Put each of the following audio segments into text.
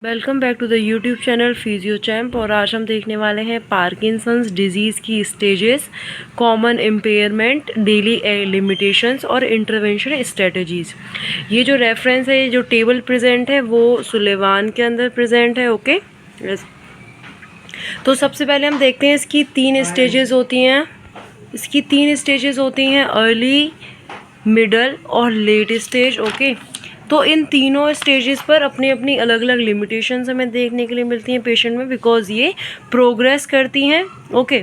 Welcome back to the YouTube channel physio champ. और आज हम देखने वाले हैं पार्किंसंस डिजीज़ की stages, common impairment, daily limitations और इंटरवेंशन स्ट्रेटजीज़। ये जो रेफरेंस है, ये जो टेबल प्रेजेंट है वो सुलेवान के अंदर प्रेजेंट है। ओके, तो सबसे पहले हम देखते हैं इसकी तीन स्टेजेस होती हैं। अर्ली, मिडल और लेट स्टेज। ओके, तो इन तीनों स्टेजेस पर अपनी अपनी अलग अलग लिमिटेशंस हमें देखने के लिए मिलती हैं पेशेंट में, बिकॉज ये प्रोग्रेस करती हैं। ओके,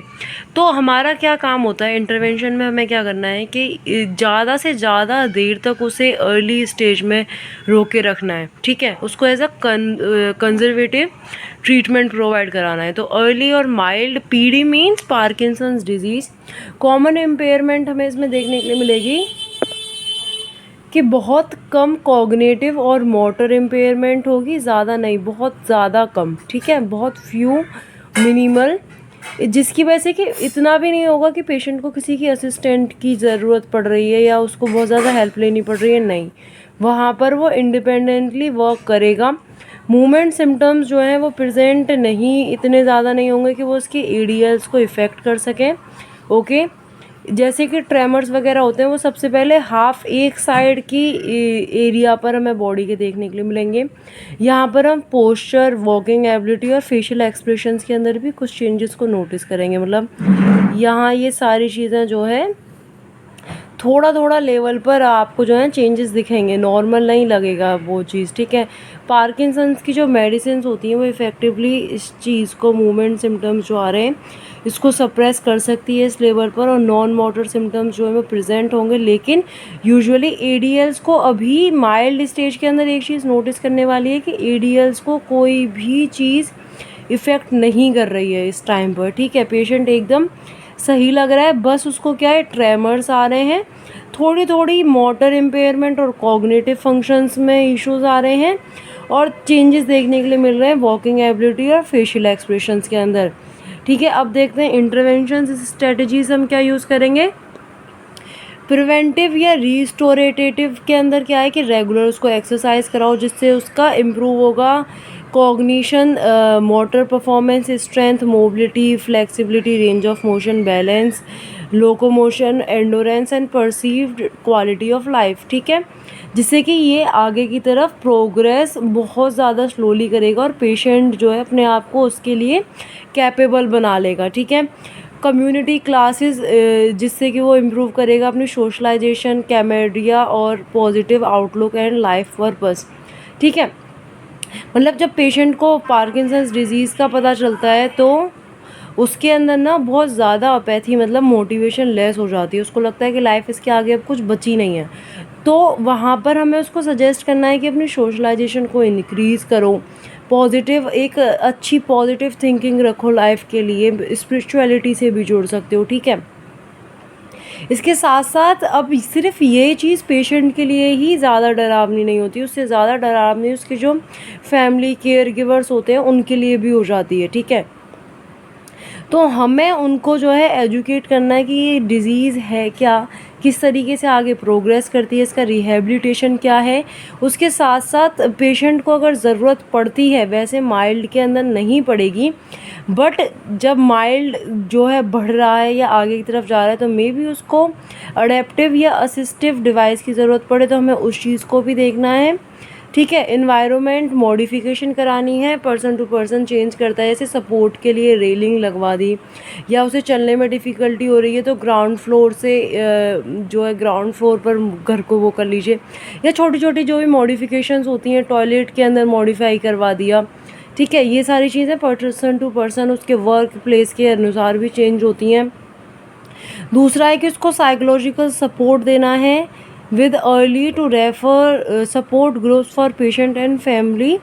तो हमारा क्या काम होता है इंटरवेंशन में, हमें क्या करना है कि ज़्यादा से ज़्यादा देर तक उसे अर्ली स्टेज में रोके रखना है। ठीक है, उसको as a conservative treatment provide कराना है। तो अर्ली और mild PD means Parkinson's disease. Common impairment हमें इसमें देखने के लिए मिलेगी कि बहुत कम कॉग्निटिव और मोटर इम्पेयरमेंट होगी, ज़्यादा नहीं, बहुत ज़्यादा कम। ठीक है, बहुत फ्यू, मिनिमल, जिसकी वजह से कि इतना भी नहीं होगा कि पेशेंट को किसी की असिस्टेंट की ज़रूरत पड़ रही है या उसको बहुत ज़्यादा हेल्प लेनी पड़ रही है। नहीं, वहाँ पर वो इंडिपेंडेंटली वर्क करेगा। मूवमेंट सिम्टम्स जो हैं वो प्रेजेंट नहीं, इतने ज़्यादा नहीं होंगे कि वो उसके एडीएल्स को इफ़ेक्ट कर सकें। ओके, जैसे कि ट्रेमर्स वगैरह होते हैं वो सबसे पहले हाफ एक साइड की एरिया पर हमें बॉडी के देखने के लिए मिलेंगे। यहाँ पर हम पोस्चर, वॉकिंग एबिलिटी और फेशियल एक्सप्रेशंस के अंदर भी कुछ चेंजेस को नोटिस करेंगे। मतलब यहाँ ये सारी चीज़ें जो है थोड़ा थोड़ा लेवल पर आपको जो है चेंजेस दिखेंगे, नॉर्मल नहीं लगेगा वो चीज़। ठीक है, पार्किंसंस की जो मेडिसिन होती हैं वो इफ़ेक्टिवली इस चीज़ को, मूवमेंट सिम्टम्स जो आ रहे हैं इसको सप्रेस कर सकती है इस लेवल पर, और नॉन मोटर सिम्टम्स जो है वो प्रेजेंट होंगे। लेकिन यूजुअली एडीएल्स को अभी माइल्ड स्टेज के अंदर एक चीज़ नोटिस करने वाली है कि एडीएल्स को कोई भी चीज़ इफ़ेक्ट नहीं कर रही है इस टाइम पर। ठीक है, पेशेंट एकदम सही लग रहा है, बस उसको क्या है, ट्रेमर्स आ रहे हैं, थोड़ी थोड़ी मोटर इम्पेयरमेंट और कॉग्निटिव फंक्शंस में इश्यूज आ रहे हैं, और चेंजेस देखने के लिए मिल रहे हैं वॉकिंग एबिलिटी और फेशियल एक्सप्रेशंस के अंदर। ठीक है, अब देखते हैं इंटरवेंशन स्ट्रेटजीज हम क्या यूज़ करेंगे। प्रिवेंटिव या रिस्टोरेटिव के अंदर क्या है कि रेगुलर उसको एक्सरसाइज कराओ जिससे उसका इम्प्रूव होगा cognition, motor performance, strength, mobility, flexibility, range of motion, balance, locomotion, endurance and perceived quality of life. ठीक है, जिससे कि ये आगे की तरफ प्रोग्रेस बहुत ज़्यादा स्लोली करेगा और पेशेंट जो है अपने आप को उसके लिए कैपेबल बना लेगा। ठीक है, कम्युनिटी क्लासेस, जिससे कि वो इम्प्रूव करेगा अपनी सोशलाइजेशन, कैमेडिया और positive outlook and life purpose. ठीक है, मतलब जब पेशेंट को पार्किंसंस डिजीज़ का पता चलता है तो उसके अंदर ना बहुत ज़्यादा अपैथी, मतलब मोटिवेशन लेस हो जाती है, उसको लगता है कि लाइफ इसके आगे अब कुछ बची नहीं है। तो वहाँ पर हमें उसको सजेस्ट करना है कि अपनी सोशलाइजेशन को इनक्रीज़ करो, पॉजिटिव, एक अच्छी पॉजिटिव थिंकिंग रखो लाइफ के लिए, स्पिरिचुअलिटी से भी जोड़ सकते हो। ठीक है, इसके साथ साथ अब सिर्फ ये चीज़ पेशेंट के लिए ही ज़्यादा डरावनी नहीं होती, उससे ज़्यादा डरावनी उसके जो फैमिली केयर गिवर्स होते हैं उनके लिए भी हो जाती है। ठीक है, तो हमें उनको जो है एजुकेट करना है कि ये डिज़ीज़ है क्या, किस तरीके से आगे प्रोग्रेस करती है, इसका रिहेबिलिटेशन क्या है। उसके साथ साथ पेशेंट को अगर ज़रूरत पड़ती है, वैसे माइल्ड के अंदर नहीं पड़ेगी, बट जब माइल्ड जो है बढ़ रहा है या आगे की तरफ जा रहा है तो मे बी उसको अडेप्टिव या असिस्टिव डिवाइस की ज़रूरत पड़े, तो हमें उस चीज़ को भी देखना है। ठीक है, इन्वायरमेंट मॉडिफिकेशन करानी है, पर्सन टू पर्सन चेंज करता है, जैसे सपोर्ट के लिए रेलिंग लगवा दी, या उसे चलने में डिफ़िकल्टी हो रही है तो ग्राउंड फ्लोर से जो है ग्राउंड फ्लोर पर घर को वो कर लीजिए, या छोटी छोटी जो भी मॉडिफिकेशंस होती हैं टॉयलेट के अंदर मॉडिफाई करवा दिया। ठीक है, ये सारी चीज़ें पर्सन टू पर्सन उसके वर्क प्लेस के अनुसार भी चेंज होती हैं। दूसरा है कि उसको साइकोलॉजिकल सपोर्ट देना है with early to refer support groups for patient and family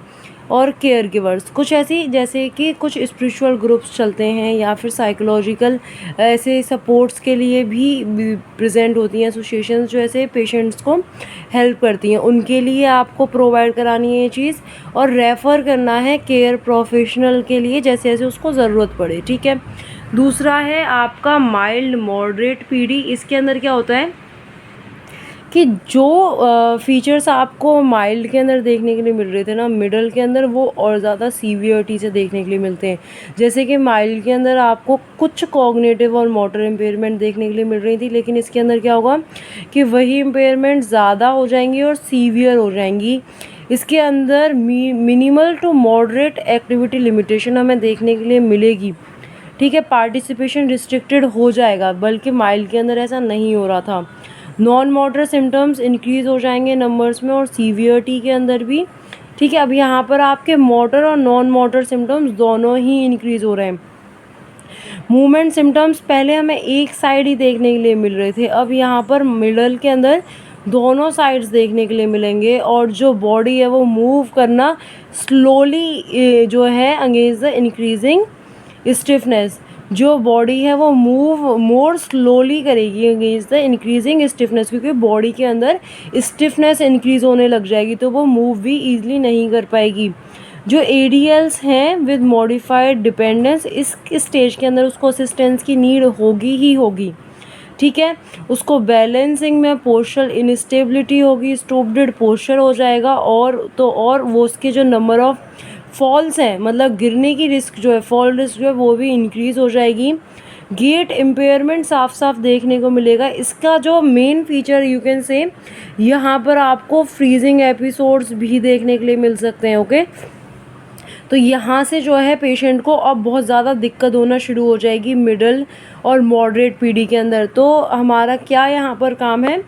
और केयर गिवर्स। कुछ ऐसी, जैसे कि कुछ स्पिरिचुअल ग्रुप्स चलते हैं या फिर साइकोलॉजिकल ऐसे सपोर्ट्स के लिए भी प्रेजेंट होती हैं एसोसिएशंस जो ऐसे पेशेंट्स को हेल्प करती हैं, उनके लिए आपको प्रोवाइड करानी है ये चीज़, और रेफ़र करना है केयर प्रोफेशनल के लिए जैसे जैसे उसको ज़रूरत पड़े। ठीक है, दूसरा है आपका माइल्ड मॉडरेट पीडी। इसके अंदर क्या होता है कि जो फीचर्स आपको माइल्ड के अंदर देखने के लिए मिल रहे थे ना, मिडल के अंदर वो और ज़्यादा सीवियरिटी से देखने के लिए मिलते हैं। जैसे कि माइल्ड के अंदर आपको कुछ कॉग्निटिव और मोटर इम्पेयरमेंट देखने के लिए मिल रही थी, लेकिन इसके अंदर क्या होगा कि वही इम्पेयरमेंट ज़्यादा हो जाएंगी और सीवियर हो जाएंगी। इसके अंदर minimal to moderate activity limitation हमें देखने के लिए मिलेगी, ठीक है। पार्टिसिपेशन रिस्ट्रिक्टेड हो जाएगा, बल्कि माइल्ड के अंदर ऐसा नहीं हो रहा था। नॉन मॉडरेट सिम्टम्स इंक्रीज़ हो जाएंगे नंबर्स में और सीवियरिटी के अंदर भी, ठीक है। अब यहाँ पर आपके मोटर और नॉन मोटर सिम्टम्स दोनों ही इंक्रीज़ हो रहे हैं। मूवमेंट सिम्टम्स पहले हमें एक साइड ही देखने के लिए मिल रहे थे, अब यहाँ पर मिडल के अंदर दोनों साइड्स देखने के लिए मिलेंगे, और जो बॉडी है वो मूव करना स्लोली जो है अगेंस्ट द इंक्रीजिंग स्टिफनेस, जो बॉडी है वो मूव मोर स्लोली करेगी अगेंस्ट द इंक्रीजिंग स्टिफनेस, क्योंकि बॉडी के अंदर स्टिफनेस इंक्रीज होने लग जाएगी तो वो मूव भी ईजिली नहीं कर पाएगी। जो एडीएल्स हैं विद मॉडिफाइड डिपेंडेंस, इस स्टेज के अंदर उसको असिस्टेंस की नीड होगी ही होगी, ठीक है। उसको बैलेंसिंग में पोस्चरल इनस्टेबिलिटी होगी, स्टूप्ड पोस्चर हो जाएगा, और वो उसके जो नंबर ऑफ फॉल्स हैं, मतलब गिरने की रिस्क जो है, फॉल रिस्क जो है वो भी इंक्रीज़ हो जाएगी। गेट इम्पेयरमेंट साफ साफ देखने को मिलेगा। इसका जो main feature you can say, यहाँ पर आपको फ्रीजिंग एपिसोड्स भी देखने के लिए मिल सकते हैं, ओके। तो यहाँ से जो है पेशेंट को अब बहुत ज़्यादा दिक्कत होना शुरू हो जाएगी मिडल और मॉडरेट पीडी के अंदर। तो हमारा क्या यहाँ पर काम है,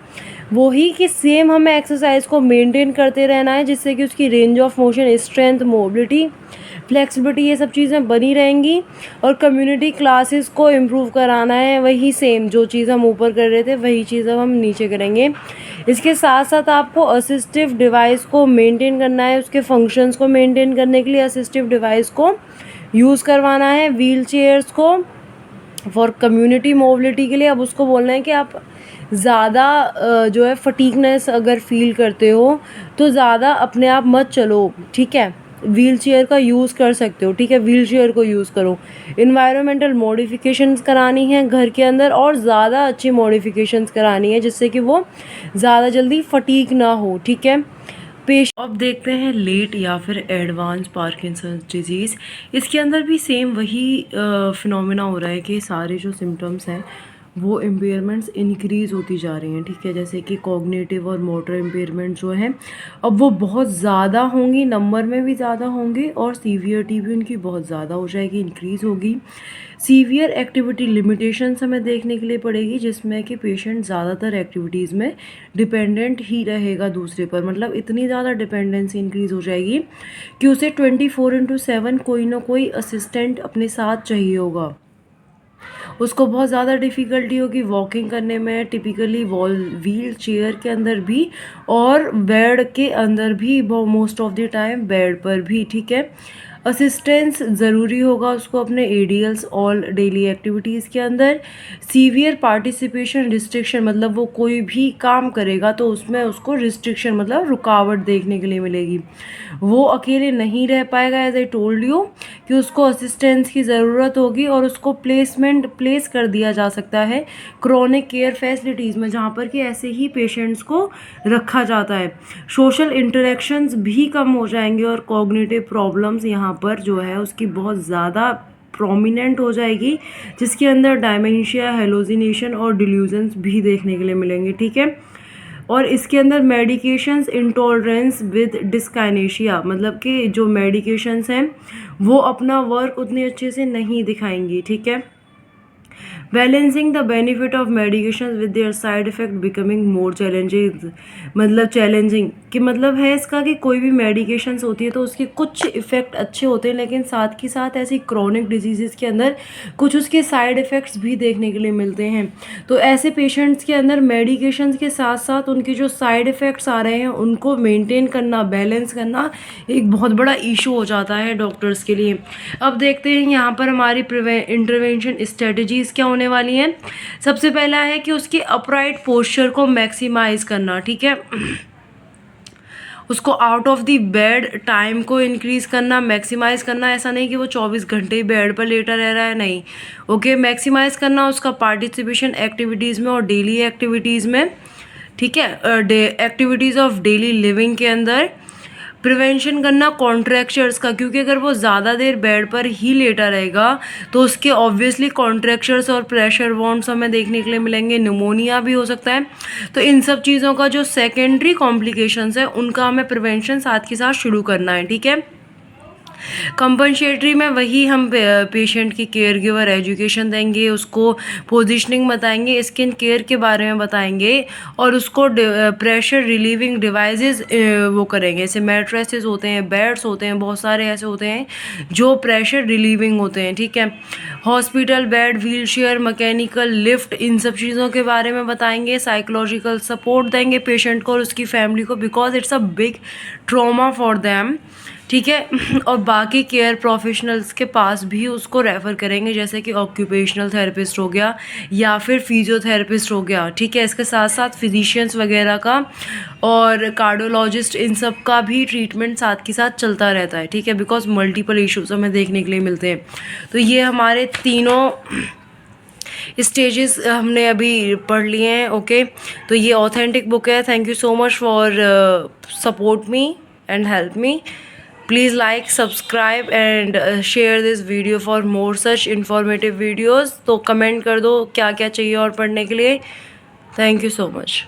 वही कि सेम हमें एक्सरसाइज को मेंटेन करते रहना है, जिससे कि उसकी range of motion, strength, mobility, flexibility, ये सब चीज़ें बनी रहेंगी। और कम्युनिटी क्लासेस को इम्प्रूव कराना है, वही सेम जो चीज़ हम ऊपर कर रहे थे वही चीज़ अब हम नीचे करेंगे। इसके साथ साथ आपको असिस्टिव डिवाइस को मेंटेन करना है, उसके फंक्शंस को मेंटेन करने के लिए असिस्टिव डिवाइस को यूज़ करवाना है। व्हील चेयर्स को फॉर कम्युनिटी मोबिलिटी के लिए अब उसको बोलना है कि आप ज़्यादा जो है फटीगनेस अगर फील करते हो तो ज़्यादा अपने आप मत चलो, ठीक है। व्हील चेयर का यूज़ कर सकते हो, ठीक है, व्हील चेयर को यूज़ करो। इन्वायरमेंटल मॉडिफिकेशंस करानी है घर के अंदर, और ज़्यादा अच्छी मॉडिफिकेशंस करानी है जिससे कि वो ज़्यादा जल्दी फटीग ना हो, ठीक है। अब देखते हैं लेट या फिर एडवांस पार्किंसंस डिजीज़। इसके अंदर भी सेम वही फिनोमेना हो रहा है कि सारे जो सिम्टम्स हैं वो इम्पेयरमेंट्स इंक्रीज़ होती जा रही हैं, ठीक है। जैसे कि कॉग्निटिव और मोटर इम्पेयरमेंट जो है अब वो बहुत ज़्यादा होंगी, नंबर में भी ज़्यादा होंगी, और सीवियरिटी भी उनकी बहुत ज़्यादा हो जाएगी, इंक्रीज़ होगी। सीवियर एक्टिविटी लिमिटेशंस हमें देखने के लिए पड़ेगी, जिसमें कि पेशेंट ज़्यादातर एक्टिविटीज़ में डिपेंडेंट ही रहेगा दूसरे पर, मतलब इतनी ज़्यादा डिपेंडेंसी इंक्रीज़ हो जाएगी कि उसे 24/7 कोई ना कोई असिस्टेंट अपने साथ चाहिए होगा। उसको बहुत ज़्यादा डिफ़िकल्टी होगी वॉकिंग करने में, टिपिकली व्हील चेयर के अंदर भी और बेड के अंदर भी, most of the time bed पर भी, ठीक है। असिस्टेंस ज़रूरी होगा उसको अपने एडीएल्स ऑल डेली एक्टिविटीज़ के अंदर। सीवियर पार्टिसिपेशन रिस्ट्रिक्शन, मतलब वो कोई भी काम करेगा तो उसमें उसको रिस्ट्रिक्शन मतलब रुकावट देखने के लिए मिलेगी, वो अकेले नहीं रह पाएगा। एज आई टोल्ड यू कि उसको असिस्टेंस की ज़रूरत होगी, और उसको प्लेस कर दिया जा सकता है क्रोनिक केयर फैसिलिटीज़ में, जहाँ पर कि ऐसे ही पेशेंट्स को रखा जाता है। सोशल इंटरेक्शंस भी कम हो जाएंगे, और कॉग्निटिव प्रॉब्लम्स यहाँ पर जो है उसकी बहुत ज़्यादा प्रोमिनेंट हो जाएगी, जिसके अंदर डायमेंशिया, हेलोजिनेशन और डिल्यूजन्स भी देखने के लिए मिलेंगे, ठीक है। और इसके अंदर मेडिकेशंस इंटॉलरेंस विद डिस्काइनेशिया, मतलब कि जो मेडिकेशंस हैं वो अपना वर्क उतने अच्छे से नहीं दिखाएंगी, ठीक है। Balancing the benefit of medication with their side effect becoming more challenging, मतलब चैलेंजिंग कि मतलब है इसका कि कोई भी मेडिकेशंस होती है तो उसके कुछ इफ़ेक्ट अच्छे होते हैं, लेकिन साथ ही साथ ऐसी क्रॉनिक डिजीज़ के अंदर कुछ उसके साइड इफ़ेक्ट्स भी देखने के लिए मिलते हैं। तो ऐसे पेशेंट्स के अंदर मेडिकेशंस के साथ साथ उनके जो साइड इफ़ेक्ट्स आ रहे हैं उनको मेनटेन करना, बैलेंस करना एक बहुत बड़ा इशू हो जाता है डॉक्टर्स के लिए। अब देखते हैं यहाँ पर हमारी इंटरवेंशन स्ट्रेटजीज़ क्या होने वाली हैं। सबसे पहला है कि उसके अपराइट पोस्चर को मैक्सिमाइज करना, ठीक है। उसको out of the bed time को इंक्रीज़ करना, मैक्सिमाइज करना। ऐसा नहीं कि वो 24 घंटे ही बेड पर लेटा रह रहा है, नहीं, ओके। मैक्सिमाइज करना उसका पार्टिसिपेशन एक्टिविटीज़ में और डेली एक्टिविटीज़ में, ठीक है। एक्टिविटीज़ ऑफ डेली लिविंग के अंदर प्रिवेंशन करना कॉन्ट्रैक्चर्स का, क्योंकि अगर वो ज़्यादा देर बेड पर ही लेटा रहेगा तो उसके ऑब्वियसली कॉन्ट्रैक्चर्स और प्रेशर वॉन्ट्स हमें देखने के लिए मिलेंगे, निमोनिया भी हो सकता है। तो इन सब चीज़ों का जो सेकेंडरी कॉम्प्लिकेशंस है उनका हमें प्रिवेंशन साथ के साथ शुरू करना है, ठीक है। कंपनसेटरी में वही हम पेशेंट की केयर गिवर एजुकेशन देंगे, उसको पोजीशनिंग बताएंगे, स्किन केयर के बारे में बताएंगे और उसको प्रेशर रिलीविंग डिवाइसेस वो करेंगे। जैसे मैट्रेसेस होते हैं, बेड्स होते हैं, बहुत सारे ऐसे होते हैं जो प्रेशर रिलीविंग होते हैं, ठीक है। Hospital bed, wheel chair, mechanical lift, इन सब चीज़ों के बारे में बताएंगे। साइकोलॉजिकल सपोर्ट देंगे पेशेंट को और उसकी फैमिली को, because it's a big trauma for them, ठीक है। और बाकी केयर प्रोफेशनल्स के पास भी उसको रेफ़र करेंगे, जैसे कि ऑक्यूपेशनल थेरेपिस्ट हो गया या फिर फिजियोथेरेपिस्ट हो गया, ठीक है। इसके साथ साथ फिजिशियंस वगैरह का और कार्डियोलॉजिस्ट, इन सब का भी ट्रीटमेंट साथ के साथ चलता रहता है, ठीक है, बिकॉज मल्टीपल इश्यूज हमें देखने के लिए मिलते हैं। तो ये हमारे तीनों स्टेजेस हमने अभी पढ़ लिए हैं, ओके। तो ये ऑथेंटिक बुक है। Thank you so much for support me and help me. Please like, subscribe and share this video for more such informative videos. तो कमेंट कर दो क्या क्या चाहिए और पढ़ने के लिए. Thank you so much.